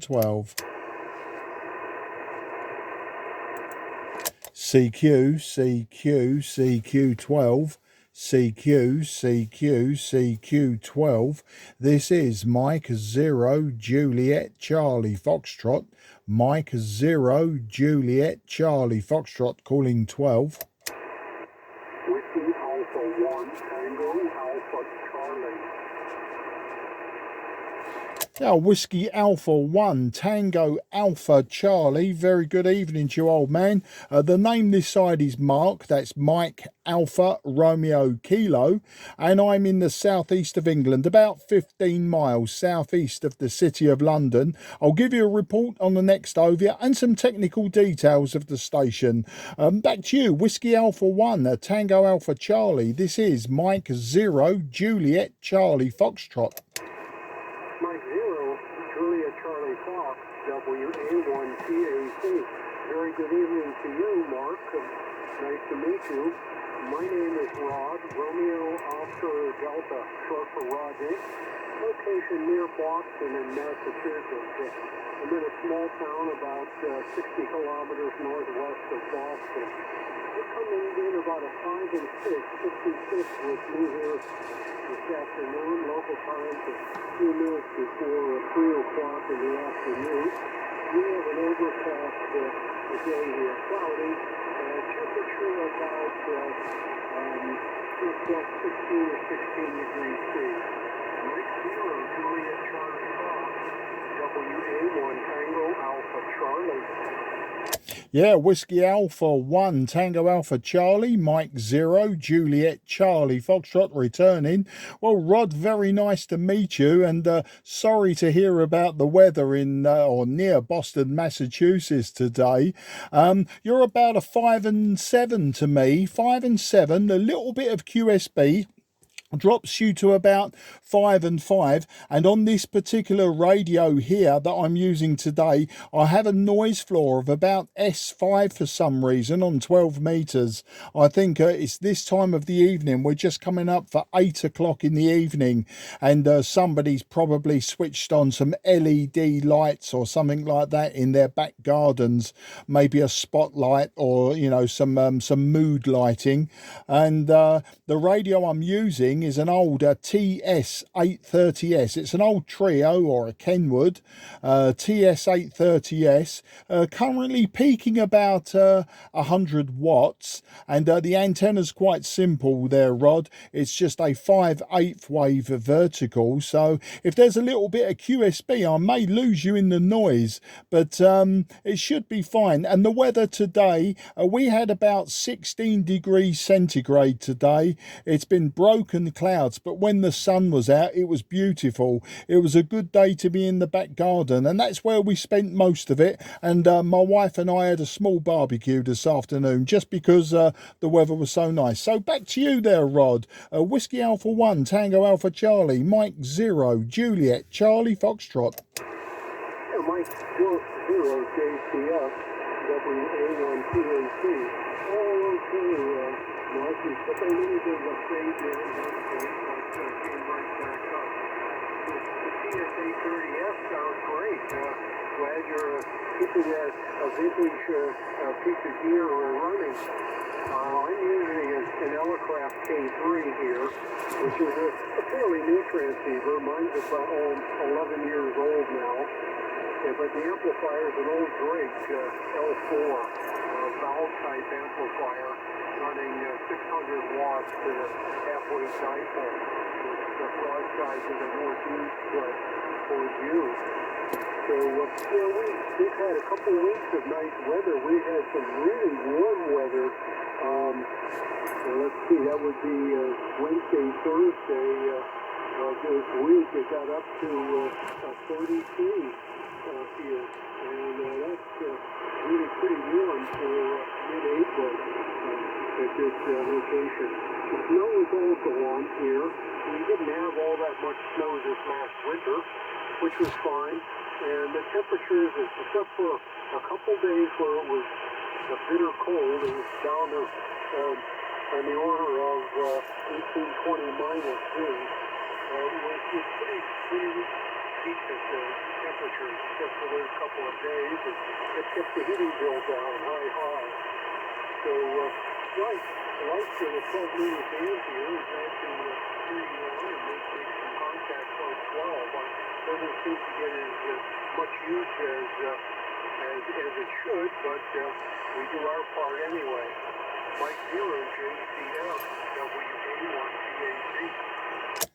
12. CQ, CQ, CQ12, CQ, CQ, CQ12. This is Mike 0 Juliet Charlie Foxtrot. Mike 0 Juliet Charlie Foxtrot calling 12. Whiskey Alpha 1 Tango Alpha Charlie. Yeah, Whiskey Alpha 1 Tango Alpha Charlie. Very good evening to you, old man. The name this side is Mark. That's Mike Alpha Romeo Kilo. And I'm in the southeast of England, about 15 miles southeast of the city of London. I'll give you a report on the next OVIA and some technical details of the station. Back to you, Whiskey Alpha 1 Tango Alpha Charlie. This is Mike 0 Juliet Charlie Foxtrot. Mike 0 Juliet Charlie Fox WA1TAC. Very good evening to you, Mark. Nice to meet you. My name is Rod Romeo Oscar Delta, short for Rod Inc. Location near Boston in Massachusetts. I'm in a small town about 60 kilometers northwest of Boston. We're coming in about a 5 and 6, 56 with me here this afternoon, local time, a few minutes before 3 o'clock in the afternoon. We have an overcast day here, cloudy, temperature about just 16 or 16 degrees C. Mike 0 Juliet Charlie Fox, WA1 Tango Alpha Charlie. Yeah, Whiskey Alpha 1 Tango Alpha Charlie, Mike 0 Juliet Charlie Foxtrot returning. Well, Rod, very nice to meet you, and sorry to hear about the weather in or near Boston, Massachusetts today. You're about a 5 and 7 to me, 5 and 7, a little bit of QSB. Drops you to about 5 and 5, and on this particular radio here that I'm using today, I have a noise floor of about S5 for some reason on 12 meters. I think it's this time of the evening. We're just coming up for 8 o'clock in the evening, and somebody's probably switched on some LED lights or something like that in their back gardens, maybe a spotlight or, you know, some mood lighting. And the radio I'm using is an old TS-830S. It's an old Trio or a Kenwood TS-830S, currently peaking about 100 watts, and the antenna's quite simple there, Rod. It's just a 5/8 wave vertical, so if there's a little bit of QSB, I may lose you in the noise, but it should be fine. And the weather today, we had about 16 degrees centigrade today. It's been broken clouds, but when the sun was out, it was beautiful. It was a good day to be in the back garden, and that's where we spent most of it. And my wife and I had a small barbecue this afternoon just because the weather was so nice. So back to you there, Rod. Whiskey Alpha 1 Tango Alpha Charlie, Mike 0 Juliet Charlie Foxtrot. Yeah, Mike 0 JCF WA1TAC. Oh, okay, Mark, you took a little bit of a fade there, came right back up. The TS-830S sounds great. Glad you're keeping that vintage piece of gear running. I'm using an Elecraft K3 here, which is a fairly new transceiver. Mine's about 11 years old now. But the amplifier is an old Drake L4 valve-type amplifier running 600 watts to halfway dipole, which broadcasts the northeast towards you. So, we've had a couple weeks of nice weather. We had some really warm weather. Let's see, that would be Wednesday, Thursday this week. It got up to 32 here, and that's really pretty warm for mid-April at this location. The snow is also on here. We didn't have all that much snow this last winter, which was fine. And the temperatures, except for a couple days where it was a bitter cold, it was down to on the order of 18, 20 minus degrees. It was pretty decent temperatures just for those couple of days, and it kept the heating bill down high. So, like the 12-meter band here is actually turning on and making some contact quite well, but doesn't seem to get as much use as it should, but we do our part anyway. Mike 0 JCF, WA1TAC.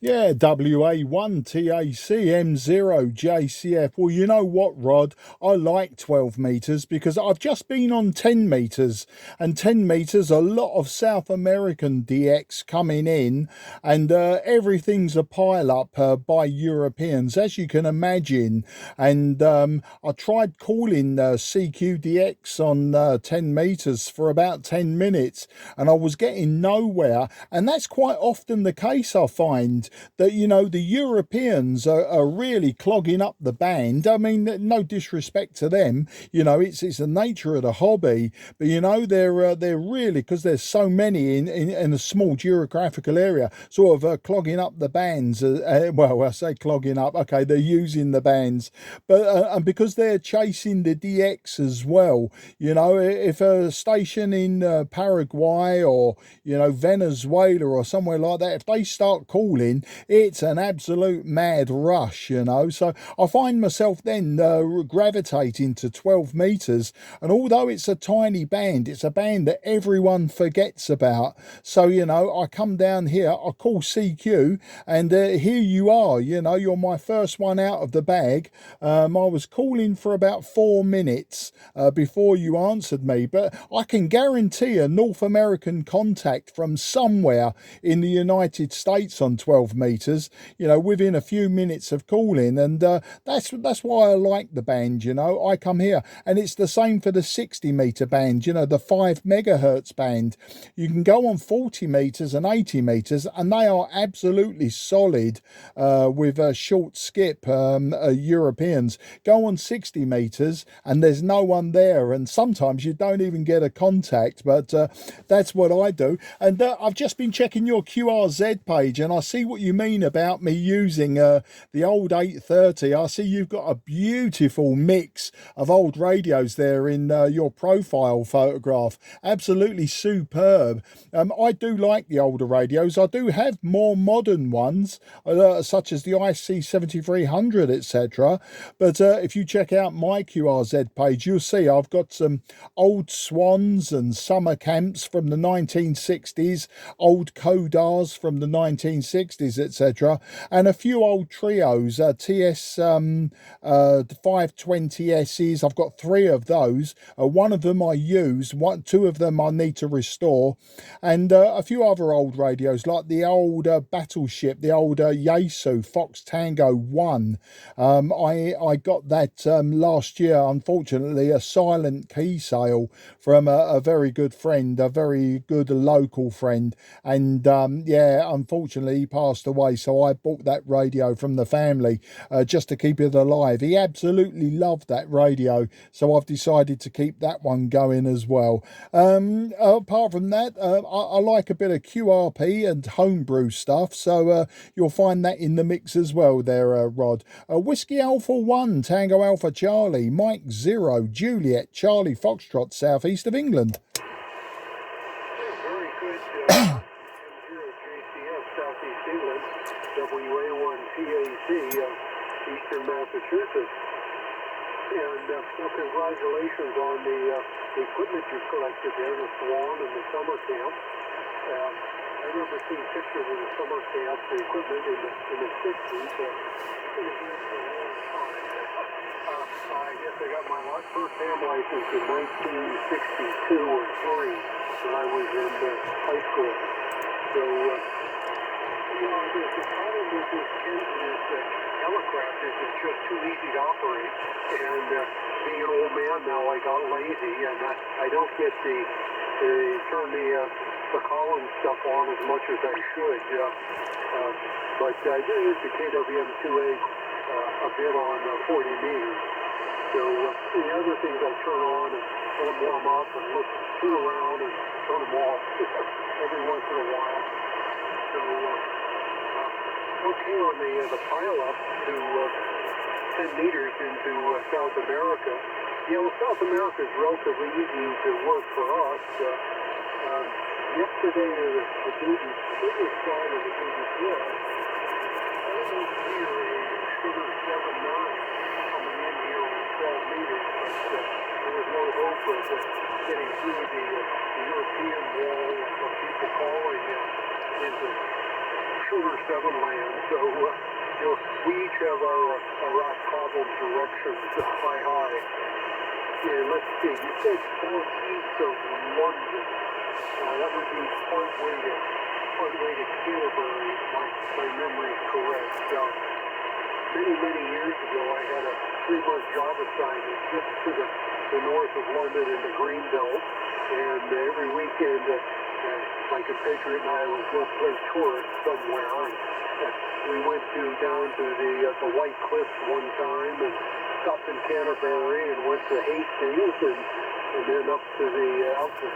Yeah, WA1TAC M0JCF. Well, you know what, Rod? I like 12 metres because I've just been on 10 metres, and 10 metres, a lot of South American DX coming in, and everything's a pile up by Europeans, as you can imagine. And I tried calling CQ12m on 10 metres for about 10 minutes, and I was getting nowhere. And that's quite often the case, I find, that, you know, the Europeans are really clogging up the band. I mean, no disrespect to them, you know, it's the nature of the hobby, but you know, they're really, because there's so many in a small geographical area, sort of clogging up the bands. Well, I say clogging up, okay, they're using the bands, but and because they're chasing the DX as well, you know, if a station in Paraguay or, you know, Venezuela or somewhere like that, if they start calling, it's an absolute mad rush, you know. So I find myself then gravitating to 12 metres, and although it's a tiny band, it's a band that everyone forgets about. So, you know, I come down here, I call CQ, and here you are, you know, you're my first one out of the bag. I was calling for about 4 minutes before you answered me, but I can guarantee a North American contact from somewhere in the United States on 12 metres, you know, within a few minutes of calling, and that's why I like the band, you know. I come here, and it's the same for the 60 metre band, you know, the 5 megahertz band. You can go on 40 metres and 80 metres, and they are absolutely solid with a short skip. Europeans go on 60 metres and there's no one there, and sometimes you don't even get a contact, but that's what I do. And I've just been checking your QRZ page, and I see what you mean about me using the old 830. I see you've got a beautiful mix of old radios there in your profile photograph. Absolutely superb. I do like the older radios. I do have more modern ones, such as the IC7300, etc. But if you check out my QRZ page, you'll see I've got some old Swans and summer camps from the 1960s, old Kodars from the 1960s, etc., and a few old trios, TS-520Ss. I've got 3 of those. One of them I use, 2 of them I need to restore, and a few other old radios like the old Battleship, the old Yaesu Fox Tango 1. I got that last year, unfortunately, a silent key sale from a very good friend, a very good local friend, and yeah, unfortunately he passed away, so I bought that radio from the family just to keep it alive. He absolutely loved that radio, so I've decided to keep that one going as well. Apart from that, I like a bit of QRP and homebrew stuff, so you'll find that in the mix as well there, Rod. Whiskey Alpha 1 Tango Alpha Charlie Mike 0 Juliet Charlie Foxtrot, southeast of England. Very good. M0 JCF, Southeast England, WA1TAC, Eastern Massachusetts. And well, congratulations on the equipment you collected there, the Swan and the summer camp. I remember seeing pictures of the summer camp, the equipment in the 60s. I guess I got my first ham license in 1962 or 3 when I was in high school. So, you know, the problem with this Helicraft is it's just too easy to operate. And being an old man now, I got lazy, and I don't get turn the column stuff on as much as I should. But I do use the KWM2A a bit on 40 meters. So the other things I turn on and let them warm up and tool around and turn them off every once in a while. So okay on the pile up to 10 meters into South America. Yeah, well, South America is relatively easy to work for us. Yesterday, the bigger side of the business was almost here a sugar 7-9 coming in here on 12 meters, but there was no hope of getting through the European wall of people calling into sugar 7 land. So, we each have our problem directions high. Yeah, let's see. You said southeast of London. That would be partway to Canterbury, if my memory is correct. Many years ago, I had a 3-month job assignment just to the north of London in the Greenbelt, and every weekend, my compatriot and I would go play tourist somewhere. We went down to the White Cliffs one time, and stopped in Canterbury, and went to Hastings, and then up to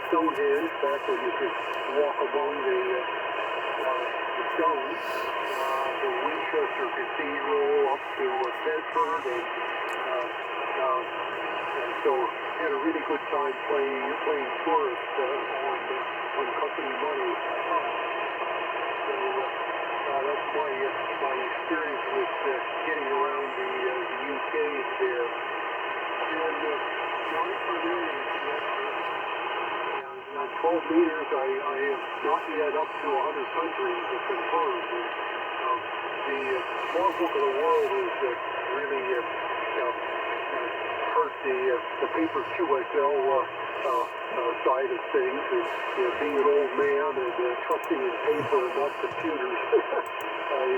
Stonehenge, back when you could walk among the stones, to Winchester Cathedral, up to Bedford, and so had a really good time playing tourist on company money. So that's my experience with getting around the UK there. And I'm familiar on 12 meters, I am not yet up to 100 countries confirmed. The small book of the world is really hurt the paper QSL side of things, and being an old man and trusting in paper and not computers. I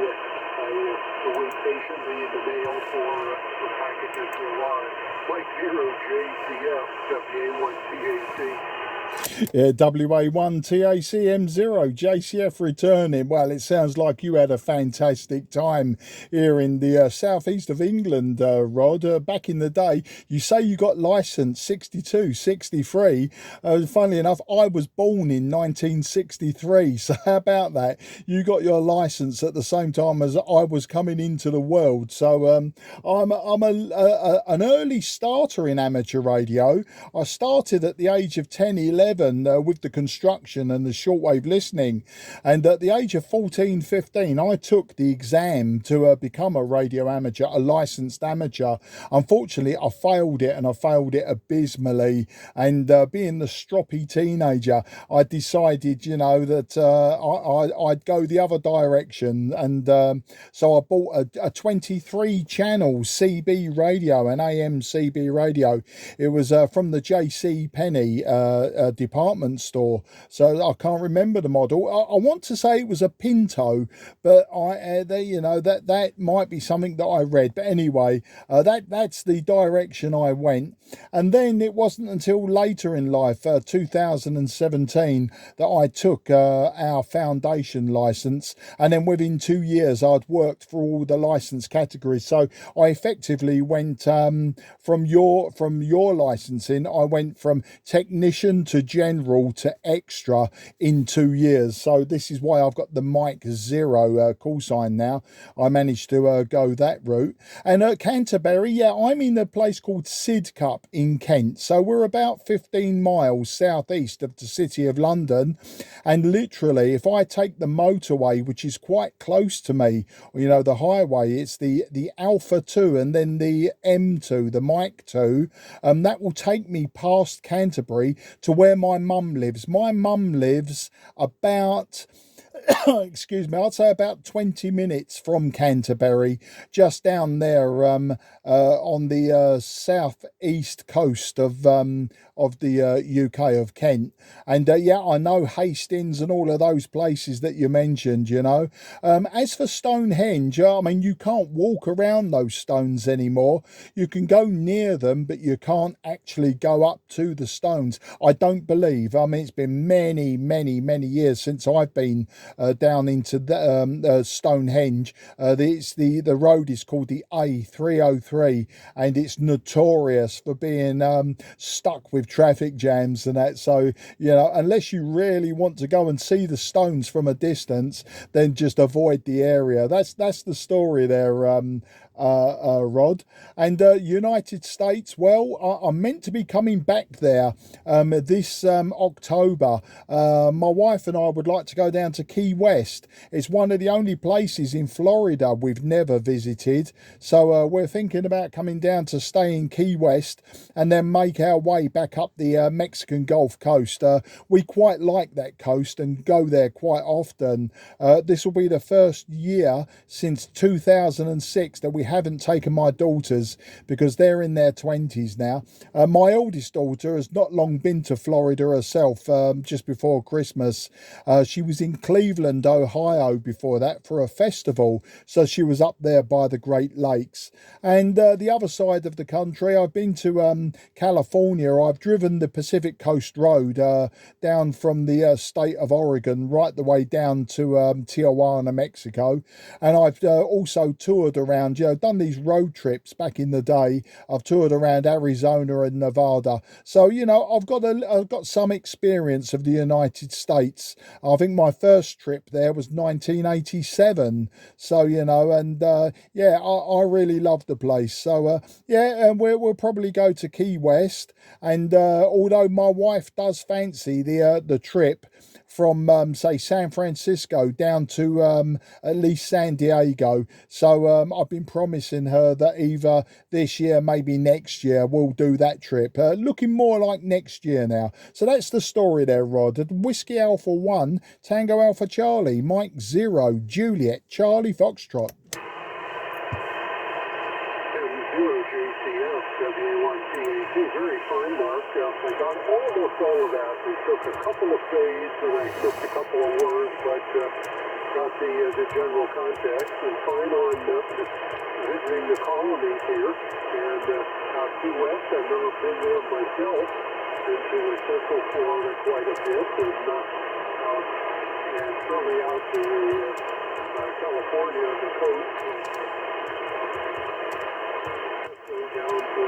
wait patiently in the mail for packages to arrive. Like 0JCF WA1TAC. Yeah, WA1TAC M0 JCF returning. Well, it sounds like you had a fantastic time here in the southeast of England, Rod. Back in the day, you say you got licensed 62, 63. Funnily enough, I was born in 1963. So how about that? You got your license at the same time as I was coming into the world. So I'm an early starter in amateur radio. I started at the age of 10, 11 with the construction and the shortwave listening, and at the age of 14, 15 I took the exam to become a radio amateur, a licensed amateur. Unfortunately, I failed it, and I failed it abysmally, and being the stroppy teenager, I decided that I'd go the other direction, and so I bought a 23 channel CB radio, an AM CB radio. It was from the JC Penney department store, so I can't remember the model. I want to say it was a Pinto, but that might be something that I read. But anyway, that's the direction I went. And then it wasn't until later in life, 2017, that I took our foundation license, and then within 2 years I'd worked for all the license categories. So I effectively went from your licensing, I went from technician to general to extra in 2 years. So this is why I've got the Mike Zero call sign now. I managed to go that route. And at Canterbury, yeah, I'm in a place called Sidcup in Kent. So we're about 15 miles southeast of the city of London. And literally, if I take the motorway, which is quite close to me, the highway, it's the Alpha 2 and then the M2, the Mike 2, that will take me past Canterbury to where my mum lives. My mum lives about excuse me, I'd say about 20 minutes from Canterbury, just down there on the southeast coast of the UK, of Kent. And yeah, I know Hastings and all of those places that you mentioned, As for Stonehenge, I mean, you can't walk around those stones anymore. You can go near them, but you can't actually go up to the stones, I don't believe. I mean, it's been many years since I've been down into the Stonehenge. The road is called the A303, and it's notorious for being stuck with traffic jams and that. So unless you really want to go and see the stones from a distance, then just avoid the area. That's the story there, Rod. And United States, well, I'm meant to be coming back there this October. My wife and I would like to go down to Key West. It's one of the only places in Florida we've never visited. So we're thinking about coming down to stay in Key West and then make our way back up the Mexican Gulf Coast. We quite like that coast and go there quite often. This will be the first year since 2006 that we haven't taken my daughters because they're in their 20s now. My oldest daughter has not long been to Florida herself, just before Christmas. She was in Cleveland, Ohio before that for a festival, so she was up there by the Great Lakes. And the other side of the country, I've been to California. I've driven the Pacific Coast Road down from the state of Oregon right the way down to Tijuana, Mexico. And I've also toured around, done these road trips back in the day. I've toured around Arizona and Nevada. So, I've got some experience of the United States. I think my first trip there was 1987. So, I really love the place. So, and we'll probably go to Key West. And although my wife does fancy the trip from, say, San Francisco down to at least San Diego. So I've been promising her that either this year, maybe next year, we'll do that trip. Looking more like next year now. So that's the story there, Rod. Whiskey Alpha 1, Tango Alpha Charlie, Mike 0, Juliet, Charlie Foxtrot. Very fine mark. I got almost all of that. We took a couple of fades and I took a couple of words, but got the general context. And fine on visiting the colonies here. And Key West, I've never been there myself. Been to Central Florida quite a bit. And certainly out to California, the coast. Down to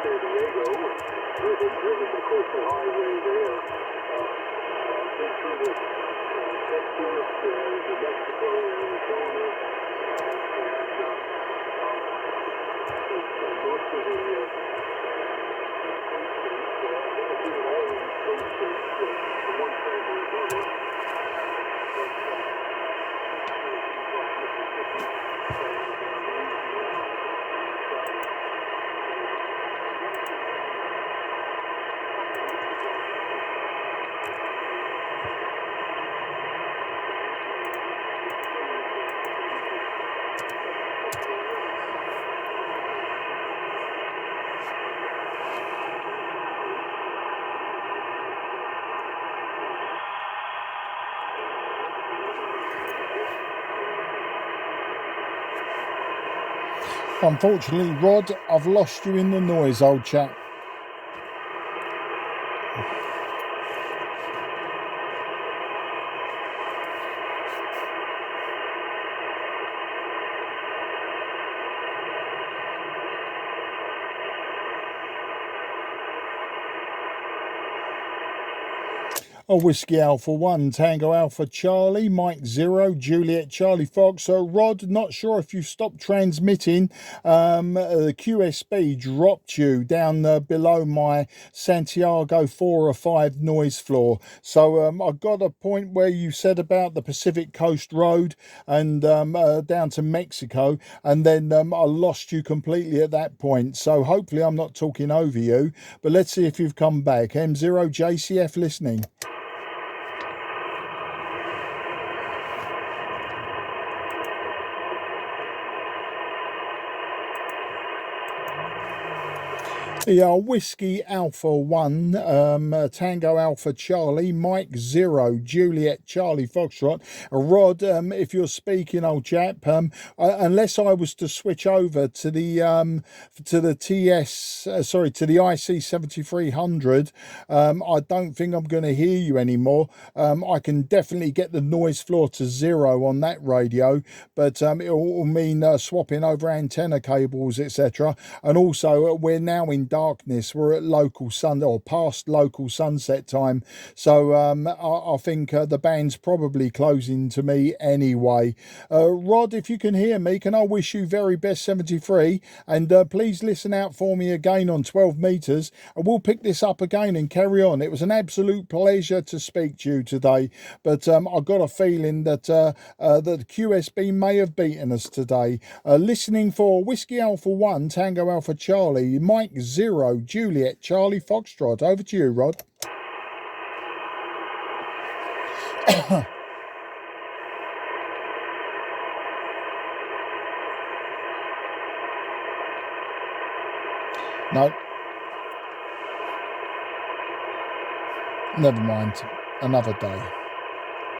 San Diego, driven the coastal highway there, been through the Texas, New Mexico, Arizona, and most of the all of these coast states from one side to another. Unfortunately, Rod, I've lost you in the noise, old chap. Whiskey Alpha 1, Tango Alpha Charlie, Mike 0, Juliet Charlie Fox. So Rod, not sure if you stopped transmitting. The QSB dropped you down below my Santiago 4 or 5 noise floor. So I got a point where you said about the Pacific Coast Road and down to Mexico, and then I lost you completely at that point. So hopefully I'm not talking over you, but let's see if you've come back. M0 JCF listening. Yeah, Whiskey Alpha 1, Tango Alpha Charlie, Mike 0, Juliet Charlie Foxtrot. Rod, if you're speaking, old chap, unless I was to switch over to the IC 7300, I don't think I'm going to hear you anymore. I can definitely get the noise floor to 0 on that radio, but it will mean swapping over antenna cables, etc. And also, we're now in darkness. We're at local sun or past local sunset time, so I think the band's probably closing to me anyway. Rod, if you can hear me, can I wish you very best 73, and please listen out for me again on 12 meters, and we'll pick this up again and carry on. It was an absolute pleasure to speak to you today, but I've got a feeling that that QSB may have beaten us today. Listening for Whiskey Alpha 1 Tango Alpha Charlie, Mike 0 Juliet Charlie Foxtrot. Over to you, Rod. No, never mind, another day.